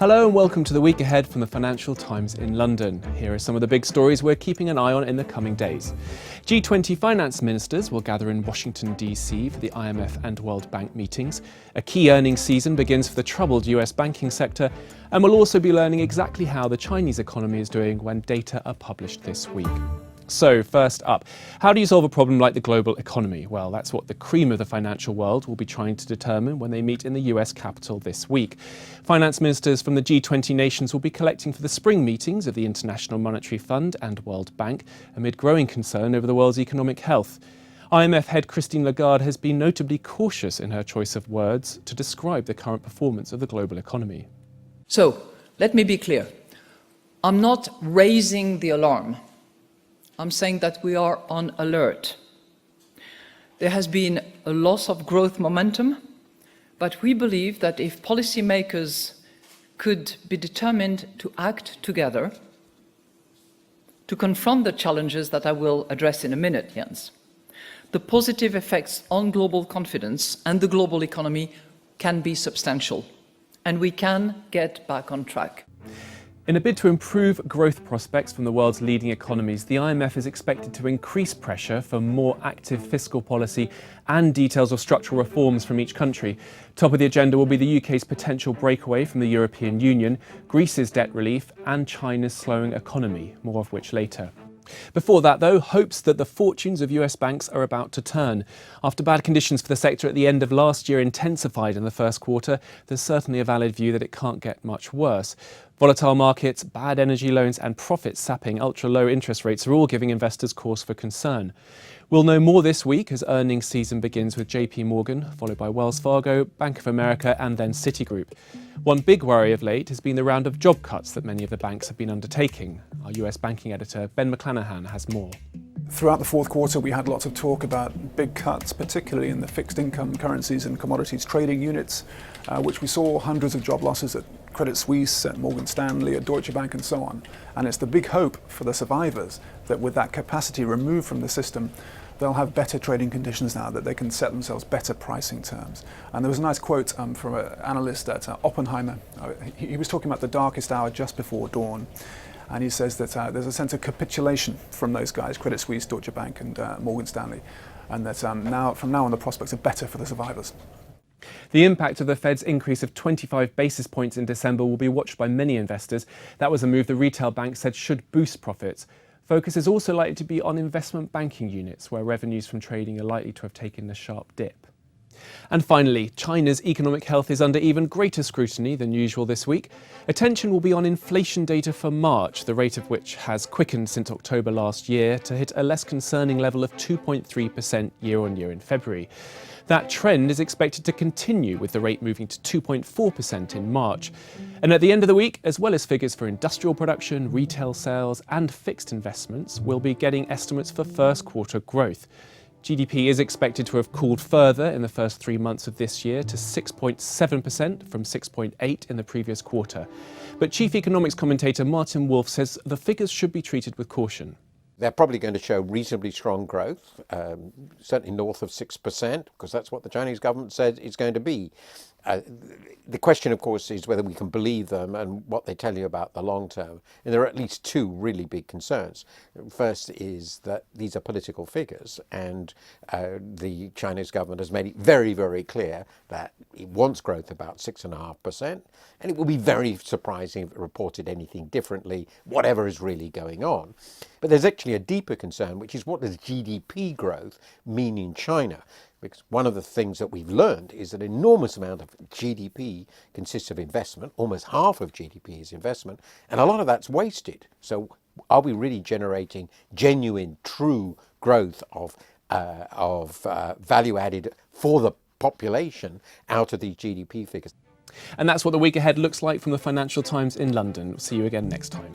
Hello and welcome to the week ahead from the Financial Times in London. Here are some of the big stories we're keeping an eye on in the coming days. G20 finance ministers will gather in Washington, D.C. for the IMF and World Bank meetings. A key earnings season begins for the troubled US banking sector, and we'll also be learning exactly how the Chinese economy is doing when data are published this week. So, first up, how do you solve a problem like the global economy? Well, that's what the cream of the financial world will be trying to determine when they meet in the US capital this week. Finance ministers from the G20 nations will be collecting for the spring meetings of the International Monetary Fund and World Bank amid growing concern over the world's economic health. IMF head Christine Lagarde has been notably cautious in her choice of words to describe the current performance of the global economy. So, let me be clear. I'm not raising the alarm. I'm saying that we are on alert. There has been a loss of growth momentum, but we believe that if policymakers could be determined to act together to confront the challenges that I will address in a minute, Jens, the positive effects on global confidence and the global economy can be substantial, and we can get back on track. In a bid to improve growth prospects from the world's leading economies, the IMF is expected to increase pressure for more active fiscal policy and details of structural reforms from each country. Top of the agenda will be the UK's potential breakaway from the European Union, Greece's debt relief and China's slowing economy, more of which later. Before that, though, hopes that the fortunes of US banks are about to turn. After bad conditions for the sector at the end of last year intensified in the first quarter, there's certainly a valid view that it can't get much worse. Volatile markets, bad energy loans and profits sapping ultra-low interest rates are all giving investors cause for concern. We'll know more this week as earnings season begins with JP Morgan, followed by Wells Fargo, Bank of America and then Citigroup. One big worry of late has been the round of job cuts that many of the banks have been undertaking. Our US banking editor Ben McClanahan has more. Throughout the fourth quarter, we had lots of talk about big cuts, particularly in the fixed income currencies and commodities trading units, which we saw hundreds of job losses at Credit Suisse, at Morgan Stanley, at Deutsche Bank and so on. And it's the big hope for the survivors that with that capacity removed from the system, they'll have better trading conditions now, that they can set themselves better pricing terms. And there was a nice quote from an analyst at Oppenheimer. He was talking about the darkest hour just before dawn. And he says that there's a sense of capitulation from those guys, Credit Suisse, Deutsche Bank and Morgan Stanley. And that from now on the prospects are better for the survivors. The impact of the Fed's increase of 25 basis points in December will be watched by many investors. That was a move the retail bank said should boost profits. Focus is also likely to be on investment banking units, where revenues from trading are likely to have taken a sharp dip. And finally, China's economic health is under even greater scrutiny than usual this week. Attention will be on inflation data for March, the rate of which has quickened since October last year to hit a less concerning level of 2.3% year-on-year in February. That trend is expected to continue, with the rate moving to 2.4% in March. And at the end of the week, as well as figures for industrial production, retail sales and fixed investments, we'll be getting estimates for first quarter growth. GDP is expected to have cooled further in the first 3 months of this year to 6.7% from 6.8% in the previous quarter. But chief economics commentator Martin Wolf says the figures should be treated with caution. They're probably going to show reasonably strong growth, certainly north of 6%, because that's what the Chinese government said it's going to be. The question, of course, is whether we can believe them and what they tell you about the long term. And there are at least two really big concerns. First is that these are political figures, and the Chinese government has made it very, very clear that it wants growth about 6.5%, and it will be very surprising if it reported anything differently, whatever is really going on. But there's actually a deeper concern, which is what does GDP growth mean in China? Because one of the things that we've learned is that an enormous amount of GDP consists of investment. Almost half of GDP is investment, and a lot of that's wasted. So are we really generating genuine, true growth of value added for the population out of these GDP figures? And that's what the week ahead looks like from the Financial Times in London. See you again next time.